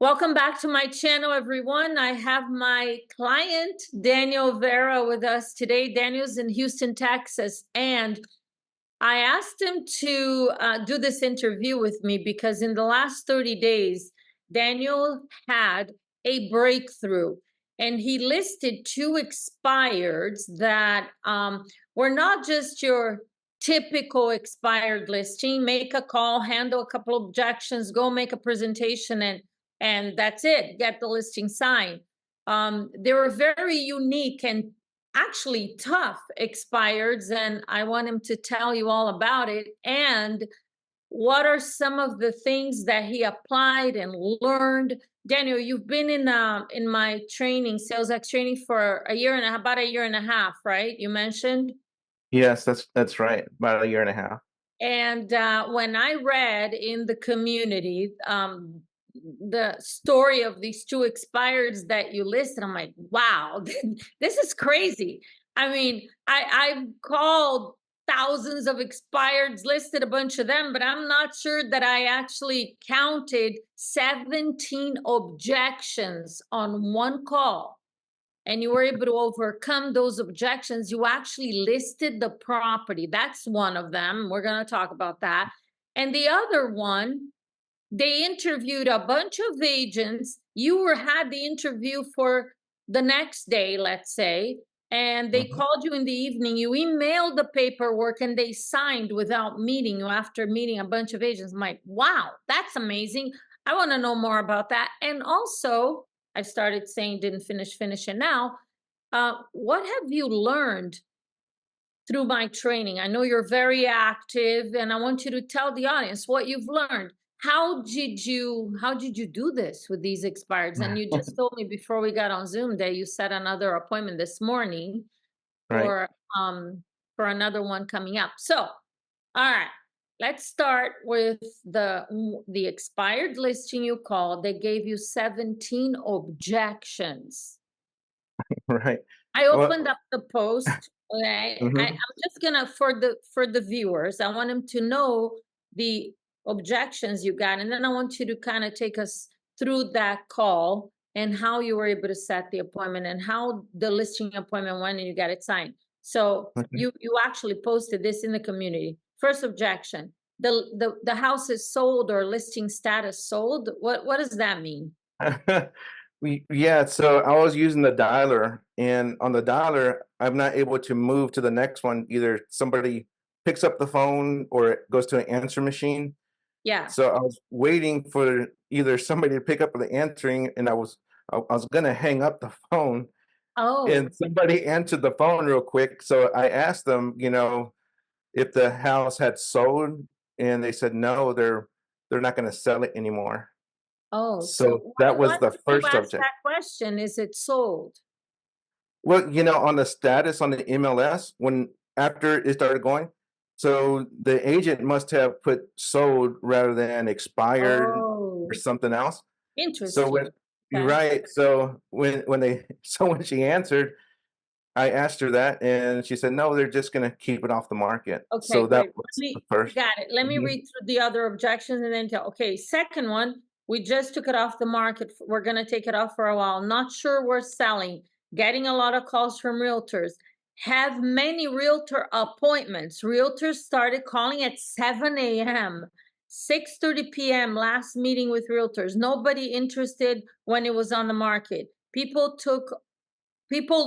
Welcome back to my channel, everyone. I have my client, Daniel Vera, with us today. Daniel's in Houston, Texas, and I asked him to do this interview with me because in the last 30 days, Daniel had a breakthrough, and he listed two expireds that were not just your typical expired listing. Make a call, handle a couple of objections, go make a presentation, and that's it. Get the listing signed. They were very unique and actually tough expireds, and I want him to tell you all about it and what are some of the things that he applied and learned. Daniel, you've been in my training, Sales X training, for about a year and a half, right? You mentioned. Yes, that's right. About a year and a half. And when I read in the community the story of these two expireds that you listed, I'm like, wow, this is crazy. I mean, I've called thousands of expireds, listed a bunch of them, but I'm not sure that I actually counted 17 objections on one call. And you were able to overcome those objections. You actually listed the property. That's one of them. We're going to talk about that. And the other one, they interviewed a bunch of agents. You had the interview for the next day, let's say, and they called you in the evening. You emailed the paperwork and they signed without meeting you after meeting a bunch of agents. I'm like, wow, that's amazing. I want to know more about that. And also, I started saying didn't finish, and now, what have you learned through my training? I know you're very active, and I want you to tell the audience what you've learned. How did you do this with these expireds? And you just told me before we got on Zoom that you set another appointment this morning Right. for another one coming up. So, all right. Let's start with the expired listing you called. They gave you 17 objections. Right. I Well, opened up the post. Okay, I'm mhm. just gonna for the viewers. I want them to know the objections you got, and then I want you to kind of take us through that call and how you were able to set the appointment and how the listing appointment went and you got it signed. So Okay. you actually posted this in the community. First objection: the house is sold or listing status sold. What does that mean? Yeah, so I was using the dialer, and on the dialer, I'm not able to move to the next one. Either somebody picks up the phone or it goes to an answer machine. Yeah. So I was waiting for either somebody to pick up the answering, and I was gonna hang up the phone, Oh. and somebody answered the phone real quick. So I asked them, if the house had sold, and they said no, they're not gonna sell it anymore. Oh, so So that was why the did you first ask object. that question? Is it sold? Well, on the status on the MLS, when after it started going, so the agent must have put sold rather than expired or Oh, something else. So when interesting. you're Okay. right. So when they so when she answered, I asked her that, and she said, "No, they're just gonna keep it off the market." Okay, So that great. was the first. Got it. Let me Mhm. read through the other objections and then tell. Okay, second one, we just took it off the market. We're gonna take it off for a while. Not sure we're selling. Getting a lot of calls from realtors. Have many realtor appointments. Realtors started calling at 7 a.m., 6:30 p.m. last meeting with realtors. Nobody interested when it was on the market. People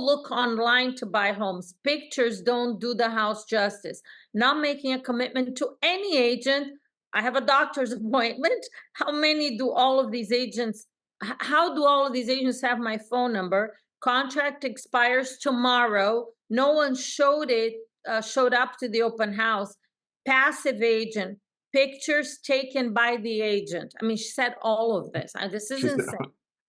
look online to buy homes. Pictures don't do the house justice. Not making a commitment to any agent. I have a doctor's appointment. How many do all of these agents, how do all of these agents have my phone number? Contract expires tomorrow. No one showed up to the open house. Passive agent. Pictures taken by the agent. I mean, she said all of this. This is She said,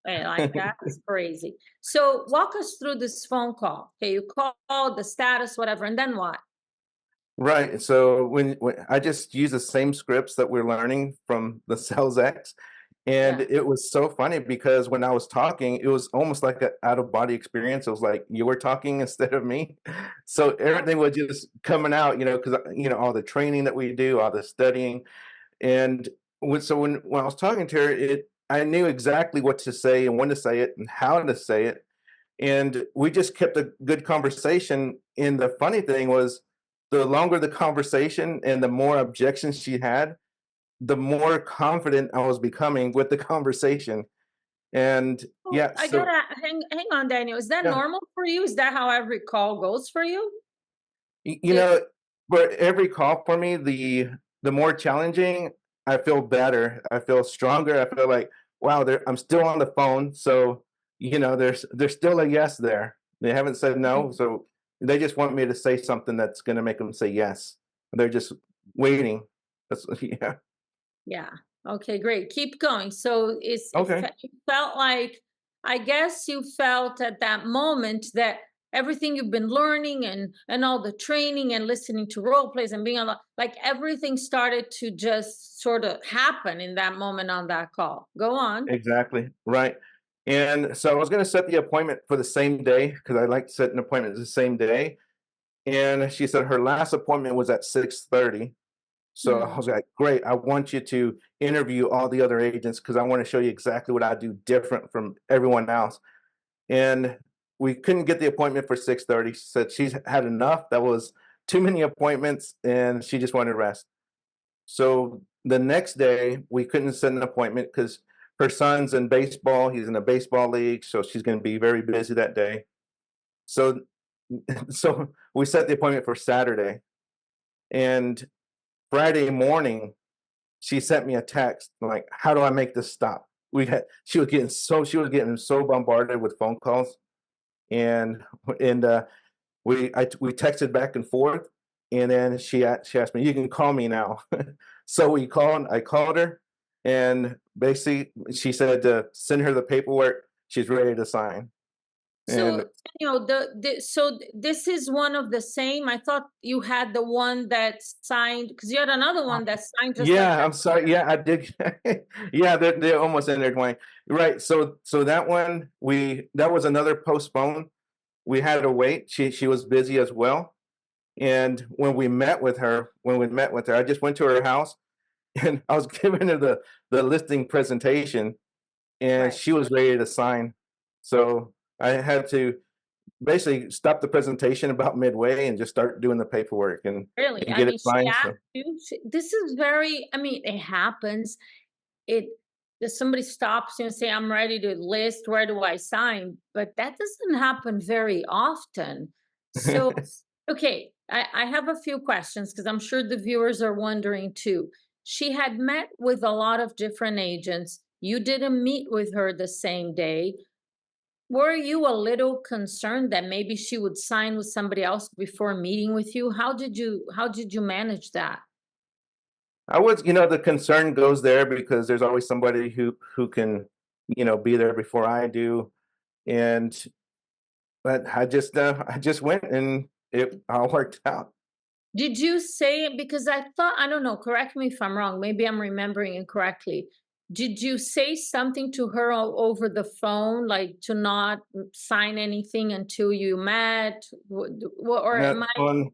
insane. Like, that's crazy. So walk us through this phone call. Okay, you called the status, whatever, and then what? right. So when I just use the same scripts that we're learning from the Sales X, and Yeah. it was so funny because when I was talking, it was almost like an out of body experience. It was like you were talking instead of me. So Oh, everything was just coming out, because all the training that we do, all the studying, and when I was talking to her, I knew exactly what to say and when to say it and how to say it. And we just kept a good conversation. And the funny thing was, the longer the conversation and the more objections she had, the more confident I was becoming with the conversation. And Oh, yeah, I so gotta hang on, Daniel. Is that yeah, normal for you? Is that how every call goes for you? you It, know, but every call for me, the more challenging, I feel better. I feel stronger. I feel like, wow, I'm still on the phone. So, there's still a yes there. They haven't said no. Mhm. So they just want me to say something that's gonna make them say yes. They're just waiting. That's yeah. Yeah. Okay, great. Keep going. So Okay. it felt like, I guess you felt at that moment that everything you've been learning and all the training and listening to role plays and being on like everything started to just sort of happen in that moment on that call. Go on. Exactly, right. And so I was gonna set the appointment for the same day because I like setting appointments the same day. And she said her last appointment was at 6:30. So I Hmm. was like, great, I want you to interview all the other agents because I want to show you exactly what I do different from everyone else. And we couldn't get the appointment for 6:30. She said she's had enough. That was too many appointments and she just wanted rest. So the next day, we couldn't set an appointment because her son's in baseball. He's in a baseball league, so she's going to be very busy that day. So, so we set the appointment for Saturday, and Friday morning, she sent me a text like, "How do I make this stop?" She was getting so bombarded with phone calls, and and we texted back and forth, and then she asked me, "You can call me now." So I called her, and basically she said to send her the paperwork. She's ready to sign. So, And this is one of the same. I thought you had the one that signed because you had another one that signed just like yeah, that. I'm sorry. Yeah, I did. Yeah, they're almost in there, Dwayne. Right. So that one that was another postpone. We had to wait. She was busy as well. And when we met with her, I just went to her house and I was giving her the listing presentation, and Right. she was ready to sign. So I had to basically stop the presentation about midway and just start doing the paperwork and Really? and I get it mean, she signed. asked So you. This is very. I mean, it happens. It If somebody stops you and say, "I'm ready to list. Where do I sign?" But that doesn't happen very often. So, okay, I have a few questions because I'm sure the viewers are wondering too. She had met with a lot of different agents. You didn't meet with her the same day. Were you a little concerned that maybe she would sign with somebody else before meeting with you? How did you manage that? the concern goes there because there's always somebody who can, be there before I do. And but I just went and it all worked out. Did you say, because I thought, I don't know, correct me if I'm wrong, maybe I'm remembering incorrectly. Did you say something to her over the phone, like to not sign anything until you met? Or Now, am I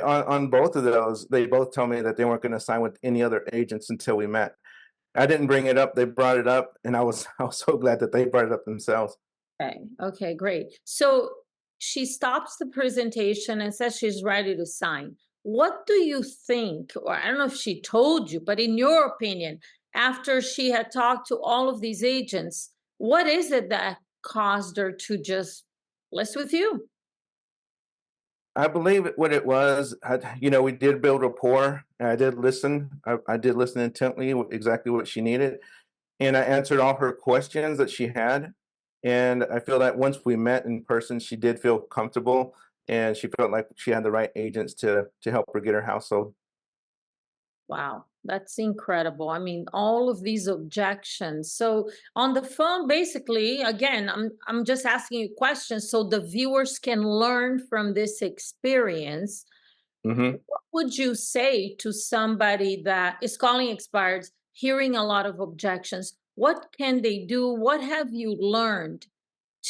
on both of those, they both told me that they weren't going to sign with any other agents until we met. I didn't bring it up; they brought it up, and I was so glad that they brought it up themselves. okay? Okay, great. So she stops the presentation and says she's ready to sign. What do you think, or I don't know if she told you, but in your opinion, after she had talked to all of these agents, what is it that caused her to just list with you? I believe what it was. We did build rapport, and I did listen. I did listen intently, exactly what she needed, and I answered all her questions that she had. And I feel that once we met in person, she did feel comfortable, and she felt like she had the right agents to help her get her house sold. Wow, that's incredible. I mean, all of these objections. So on the phone, basically, again, I'm just asking you questions so the viewers can learn from this experience. Hmm. What would you say to somebody that is calling expireds, hearing a lot of objections? What can they do? What have you learned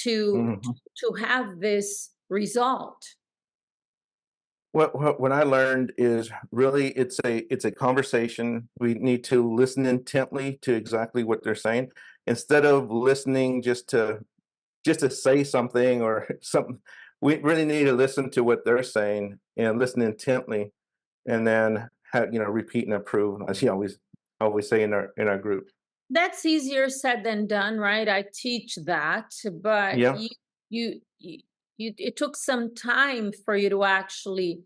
to Hmm. to have this result? What I learned is really it's a conversation. We need to listen intently to exactly what they're saying instead of listening just to say something or something. We really need to listen to what they're saying and listen intently, and then repeat and approve, as you always say in our group. That's easier said than done, right? I teach that, but Yeah, you, it took some time for you to actually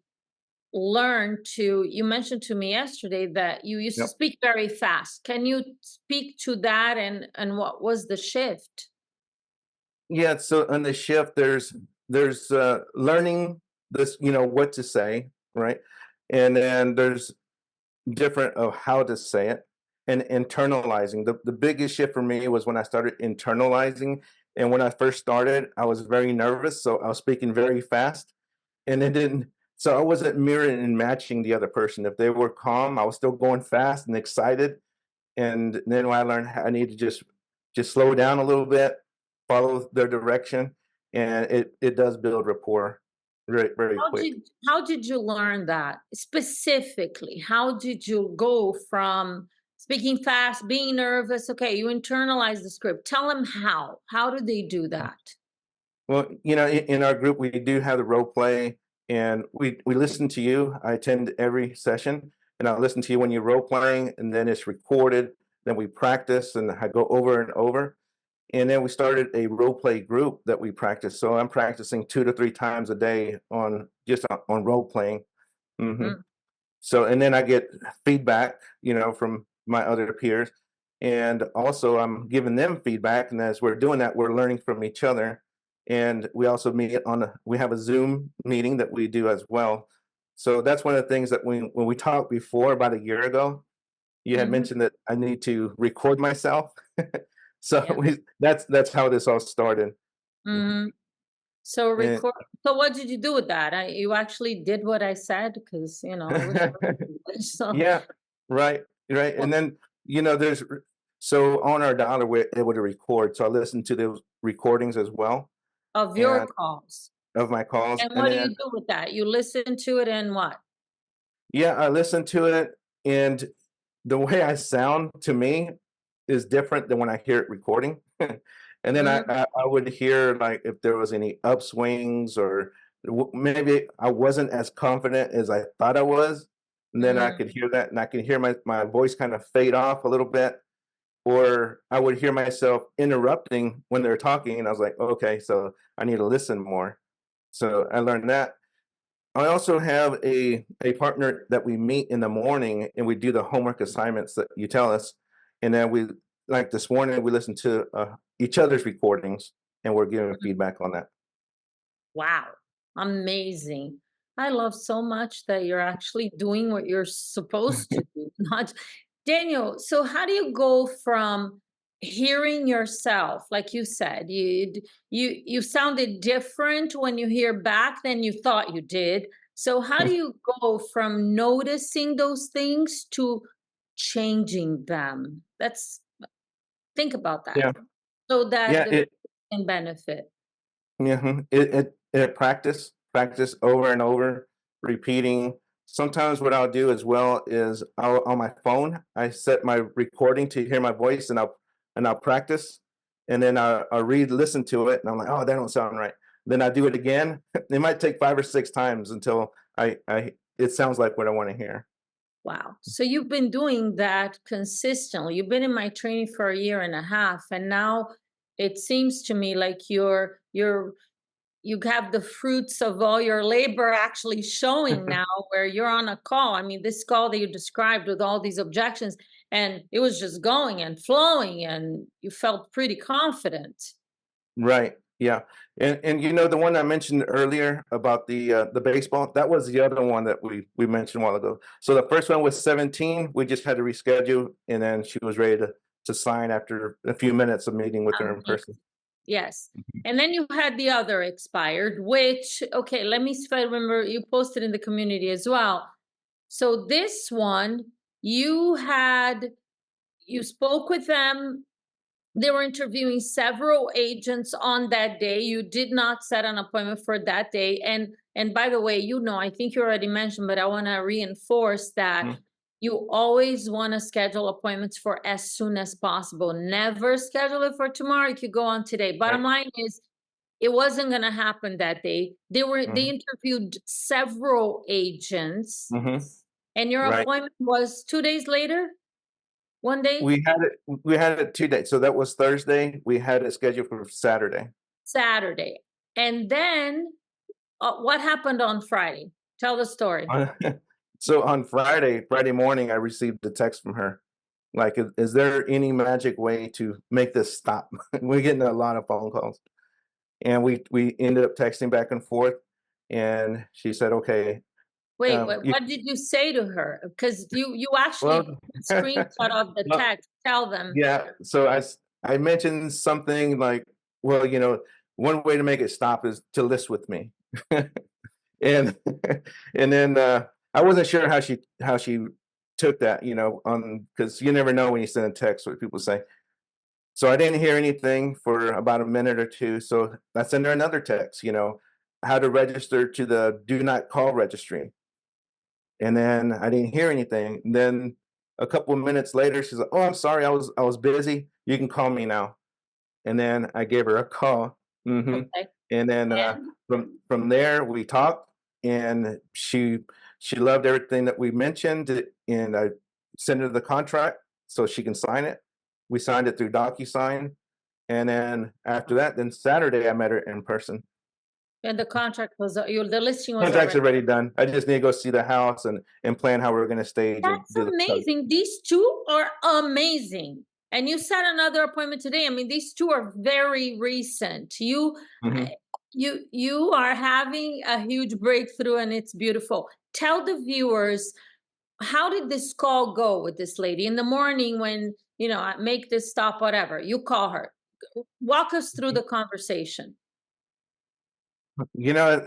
learn to. You mentioned to me yesterday that you used to yeah, speak very fast. Can you speak to that, and what was the shift? yeah. So on the shift, there's learning this, what to say, right, and then there's different of how to say it and internalizing. The biggest shift for me was when I started internalizing. And when I first started, I was very nervous. So I was speaking very fast and it didn't, so I wasn't mirroring and matching the other person. If they were calm, I was still going fast and excited. And then when I learned I need to just slow down a little bit, follow their direction, and it does build rapport very, very How quick. did how did you learn that specifically? How did you go from speaking fast, being nervous? Okay, you internalize the script. Tell them how. How do they do that? Well, in our group, we do have the role play, and we listen to you. I attend every session, and I listen to you when you're role playing, and then it's recorded. Then we practice, and I go over and over. And then we started a role play group that we practice. So I'm practicing 2 to 3 times a day on just on role playing. Hmm. Mm. So, and then I get feedback, from my other peers. And also I'm giving them feedback. And as we're doing that, we're learning from each other. And we also we have a Zoom meeting that we do as well. So that's one of the things that when we talked before about a year ago, you had Mhm. mentioned that I need to record myself. So Yeah. that's how this all started. Mhm. Mhm. So And record. So what did you do with that? You actually did what I said because it was your English. So yeah, right, right. what And then, there's so on our dollar, we're able to record. So I listen to those recordings as well of your and calls. of my calls. And And what do you then, do with that? You listen to it and what? yeah, I listen to it. And the way I sound to me is different than when I hear it recording. And then I, Mm, I I would hear like if there was any upswings or maybe I wasn't as confident as I thought I was. And then I mm. could hear that and I could hear my voice kind of fade off a little bit. Or I would hear myself interrupting when they're talking. And I was like, okay, so I need to listen more. So I learned that. I also have a partner that we meet in the morning and we do the homework assignments that you tell us, and then we like this morning we listen to each other's recordings and we're giving feedback on that. Wow, amazing. I love so much that you're actually doing what you're supposed to do. Not Daniel, so how do you go from hearing yourself, like you said, you sounded different when you hear back than you thought you did. So how do you go from noticing those things to changing them? That's Think about that. Yeah, So that yeah. the can benefit. Mhm. Practice over and over, repeating. Sometimes what I'll do as well is on my phone, I set my recording to hear my voice and I'll practice and then I'll listen to it and I'm like, oh, that don't sound right. Then I do it again. It might take 5 or 6 times until it sounds like what I want to hear. Wow. So you've been doing that consistently. You've been in my training for a year and a half, and now it seems to me like you have the fruits of all your labor actually showing now where you're on a call. I mean, this call that you described with all these objections, and it was just going and flowing, and you felt pretty confident. Right. Yeah. And the one I mentioned earlier about the baseball, that was the other one that we mentioned a while ago. So the first one was 17. We just had to reschedule and then she was ready to sign after a few minutes of meeting with her in person. Yes. And then you had the other expired, which, okay, let me see if I remember, you posted in the community as well. So this one, you spoke with them they were interviewing several agents on that day. You did not set an appointment for that day. And by the way, I think you already mentioned, but I want to reinforce that Mhm. you always want to schedule appointments for as soon as possible. Never schedule it for tomorrow. You could go on today. Bottom Right. line is it wasn't going to happen that day. They Mhm. interviewed several agents, Mhm. and your Right. appointment was 2 days later, one day, We had it 2 days. So that was Thursday. We had it scheduled for Saturday. Saturday. And then what happened on Friday? Tell the story. On So on Friday morning, I received a text from her. Like, is there any magic way to make this stop? We're getting a lot of phone calls. And we ended up texting back and forth. And she said, okay, Wait, wait, you what did you say to her? Because you actually well, screenshot of the well, text. Tell them. yeah. So I mentioned something like, well, one way to make it stop is to list with me. And and then I wasn't sure how she took that, on because you never know when you send a text what people say. So I didn't hear anything for about a minute or two. So I sent her another text, how to register to the do not call registry. And then I didn't hear anything. And then a couple of minutes later, she's like, "Oh, I'm sorry, I was busy. You can call me now." And then I gave her a call. Okay. And then And from there we talked, and she loved everything that we mentioned, and I sent her the contract so she can sign it. We signed it through DocuSign, and then after that, then Saturday I met her in person. and the contract was the listing was Contract's already. already done. I just need to go see the house and plan how we're going to stage and That's do the stuff. amazing. These two are amazing. And you set another appointment today. I mean, these two are very recent. Mhm. You are having a huge breakthrough, and it's beautiful. Tell the viewers, how did this call go with this lady in the morning when, I make this stop, whatever, you call her. Walk us through the conversation. You know,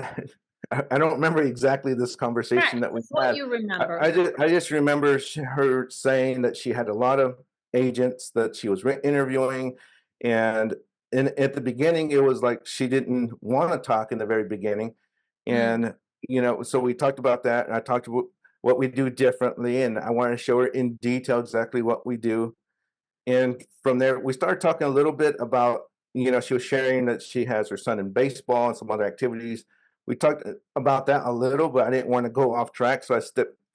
I don't remember exactly this Right. conversation that we It's what had. you I, remember. I just I just remember her saying that she had a lot of agents that she was interviewing, and at the beginning it was like she didn't want to talk in the very beginning, Mm. and so we talked about that, and I talked about what we do differently, and I wanted to show her in detail exactly what we do. And from there, we started talking a little bit about, she was sharing that she has her son in baseball and some other activities. We talked about that a little, but I didn't want to go off track, so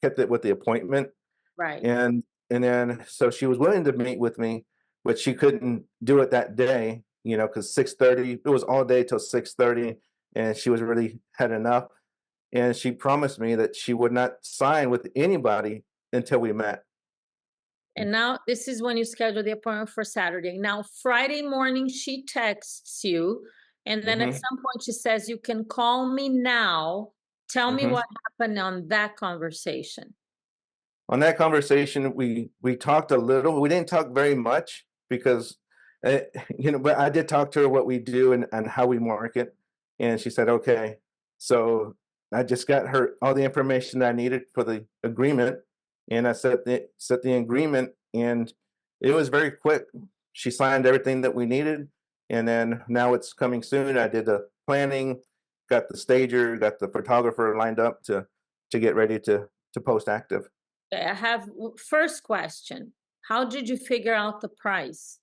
kept it with the appointment. Right. And then so she was willing to meet with me, but she couldn't do it that day, because 6:30, it was all day till 6:30, and she was really had enough. And she promised me that she would not sign with anybody until we met. And now this is when you schedule the appointment for Saturday. Now, Friday morning, she texts you. And then at Hmm. some point, she says, "You can call me now." Tell me Hmm. what happened on that conversation. On that conversation, we talked a little. We didn't talk very much because, uh, but I did talk to her what we do and how we market, and she said, "Okay." So I just got her all the information that I needed for the agreement, and I set the agreement, and it was very quick. She signed everything that we needed, and then now it's coming soon. I did the planning, got the stager, got the photographer lined up to get ready to post active. I have first question. How did you figure out the price?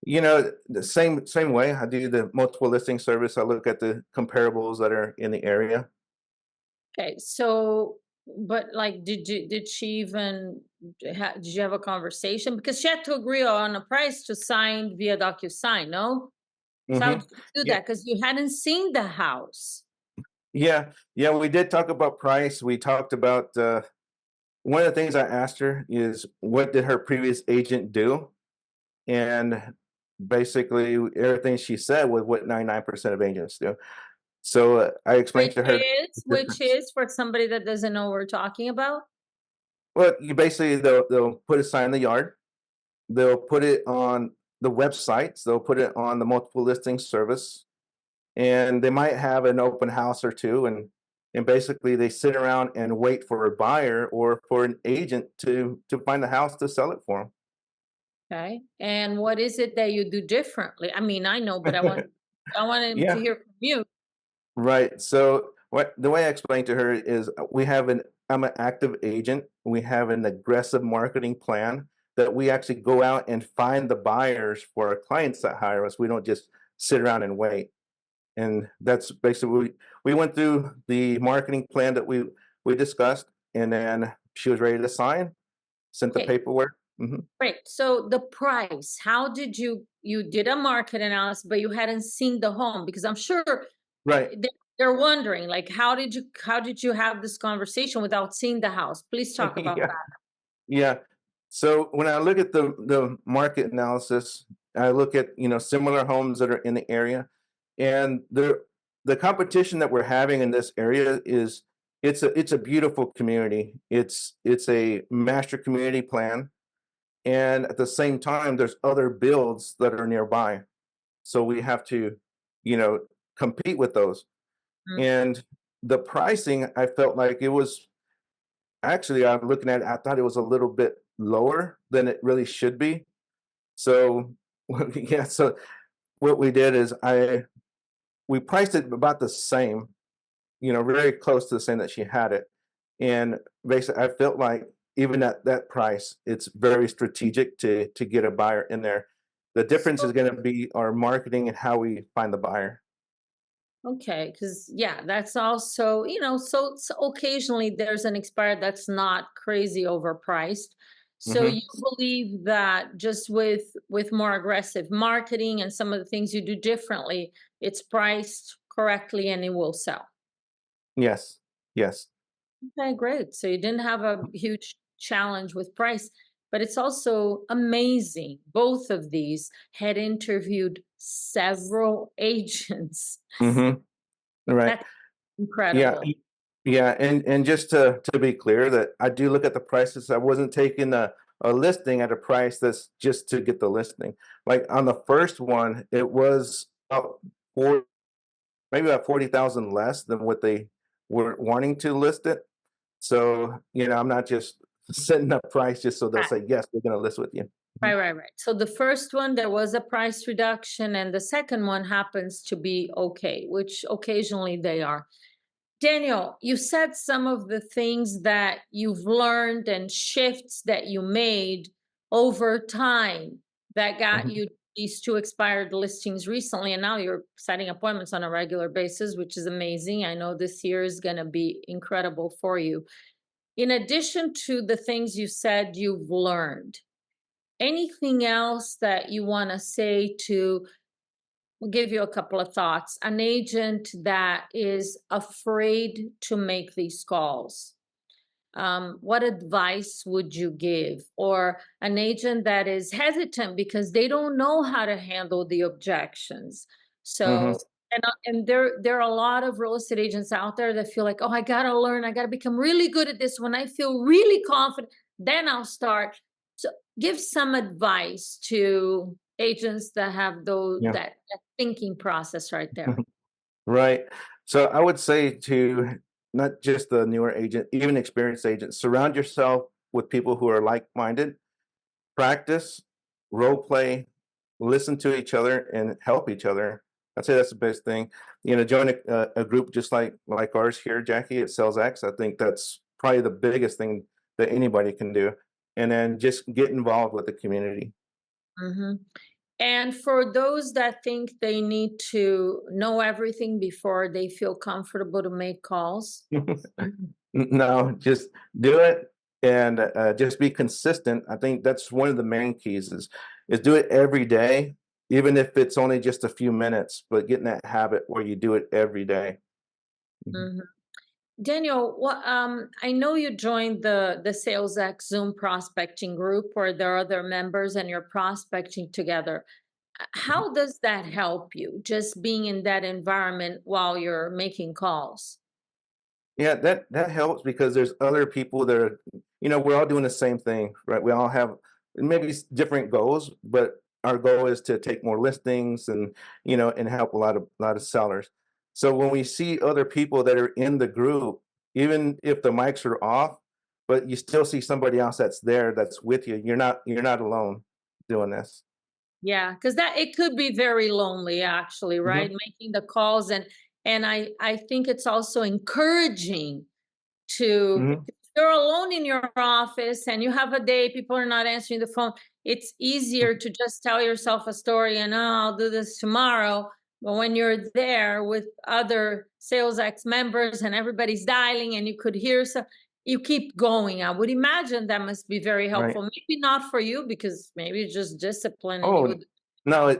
The same way I do the multiple listing service. I look at the comparables that are in the area. Okay, so but like, did she even did you have a conversation? Because she had to agree on a price to sign via DocuSign, no? So how Hmm. did you do Yeah, that? Because you hadn't seen the house. yeah, yeah. We did talk about price. We talked about one of the things I asked her is what did her previous agent do, and basically everything she said was what 99% of agents do. So I explained Which to her is the which difference. is for somebody that doesn't know what we're talking about? Well, you basically they'll put a sign in the yard. They'll put it on the websites. They'll put it on the multiple listing service, and they might have an open house or two, and basically they sit around and wait for a buyer or for an agent to find a house to sell it for them. Okay. And what is it that you do differently? I mean, I know, but I want him to Yeah, hear from you. right. So what the way I explained to her is we have an I'm an active agent. We have an aggressive marketing plan that we actually go out and find the buyers for our clients that hire us. We don't just sit around and wait. And that's basically we went through the marketing plan that we discussed, and then she was ready to sign, sent the Okay, paperwork. Mhm. great. So the price, how did you did a market analysis, but you hadn't seen the home because I'm sure Right. they're wondering like how did you have this conversation without seeing the house? Please talk about Yeah. Yeah. So when I look at the market analysis, I look at, similar homes that are in the area, and the competition that we're having in this area is it's a beautiful community. It's a master community plan, and at the same time there's other builds that are nearby. So we have to, you know, compete with those. that. And the pricing, I felt like it was actually, I'm looking at it, I thought it was a little bit lower than it really should be. So, yeah, so what we did is we priced it about the same, very close to the same that she had it. And basically, I felt like even at that price, it's very strategic to get a buyer in there. The difference is So going to be our marketing and how we find the buyer. okay, because yeah, that's also, so occasionally there's an expired that's not crazy overpriced. So Hmm. you believe that just with more aggressive marketing and some of the things you do differently, it's priced correctly and it will sell. Yes, yes. Okay, great. So you didn't have a huge challenge with price, but it's also amazing. Both of these had interviewed several agents. Hmm. Right. That's Yeah, incredible. yeah, and just to be clear that I do look at the prices. I wasn't taking a listing at a price that's just to get the listing. Like on the first one, it was about four, maybe about 40,000 less than what they were wanting to list it. So, I'm not just setting a price just so they'll say, yes, we're gonna list with you. Mhm. Right, right, right. So the first one, there was a price reduction, and the second one happens to be okay, which occasionally they are. Daniel, you said some of the things that you've learned and shifts that you made over time that got Mhm. you these two expired listings recently, and now you're setting appointments on a regular basis, which is amazing. I know this year is going to be incredible for you. In addition to the things you said you've learned, anything else that you want to say to I'll give you a couple of thoughts. An agent that is afraid to make these calls, what advice would you give? Or an agent that is hesitant because they don't know how to handle the objections. Mhm. So, and there are a lot of real estate agents out there that feel like, oh, I gotta learn, I gotta become really good at this. When I feel really confident, then I'll start. So, give some advice to agents that have those Yeah. that thinking process right there. Right. So I would say to not just the newer agent, even experienced agents, surround yourself with people who are like-minded, practice, role play, listen to each other, and help each other. I'd say that's the best thing. Join a group just like ours here, Jackie, at Sales X. I think that's probably the biggest thing that anybody can do. And then just get involved with the community. Mhm. And for those that think they need to know everything before they feel comfortable to make calls. No, just do it and just be consistent. I think that's one of the main keys is do it every day, even if it's only just a few minutes, but getting that habit where you do it every day. Mhm. Mhm. Daniel, I know you joined the Sales X Zoom prospecting group where there are other members and you're prospecting together. Mhm. How does that help you, just being in that environment while you're making calls? Yeah, that helps because there's other people that are, we're all doing the same thing, right? We all have maybe different goals, but our goal is to take more listings and help a lot of sellers. So when we see other people that are in the group, even if the mics are off, but you still see somebody else that's there that's with you, you're not alone. doing this. Yeah, because that it could be very lonely actually, right? Hmm. Making the calls, and I think it's also encouraging to, Hmm. if you're alone in your office and you have a day people are not answering the phone, it's easier to just tell yourself a story and, oh, I'll do this tomorrow. But when you're there with other sales ex members and everybody's dialing and you could hear, so you keep going. I would imagine that must be very Right. helpful. Maybe not for you because maybe it's just discipline and you Oh, would. no,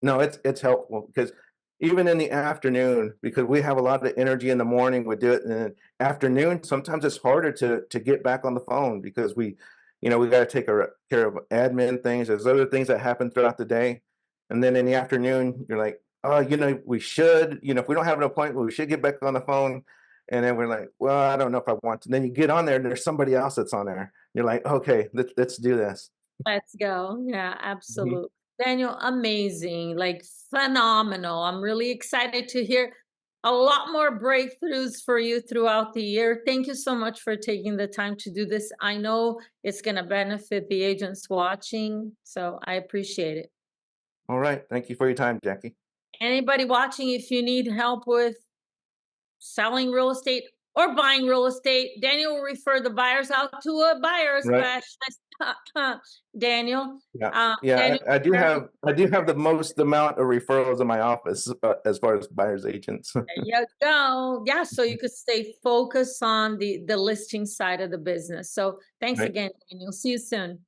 no, it's helpful because even in the afternoon, because we have a lot of energy in the morning, we do it in the afternoon. Sometimes it's harder to get back on the phone because we got to take care of admin things. There's other things that happen throughout the day, and then in the afternoon, you're like, oh, we should, if we don't have an appointment, we should get back on the phone. And then we're like, well, I don't know if I want to. Then you get on there, and there's somebody else that's on there. You're like, okay, let's do this. Let's go. Yeah, Mhm. absolutely. Daniel, amazing, like phenomenal. I'm really excited to hear a lot more breakthroughs for you throughout the year. Thank you so much for taking the time to do this. I know it's going to benefit the agents watching, so I appreciate it. All right. Thank you for your time, Jackie. Anybody watching, if you need help with selling real estate or buying real estate, Daniel will refer the buyers out to a buyer Right. specialist. Daniel, Yeah. Yeah. Daniel, I do have the most amount of referrals in my office as far as buyers agents. there you go. Yeah, so you could stay focused on the listing side of the business. So thanks Right. again, Daniel. See you soon.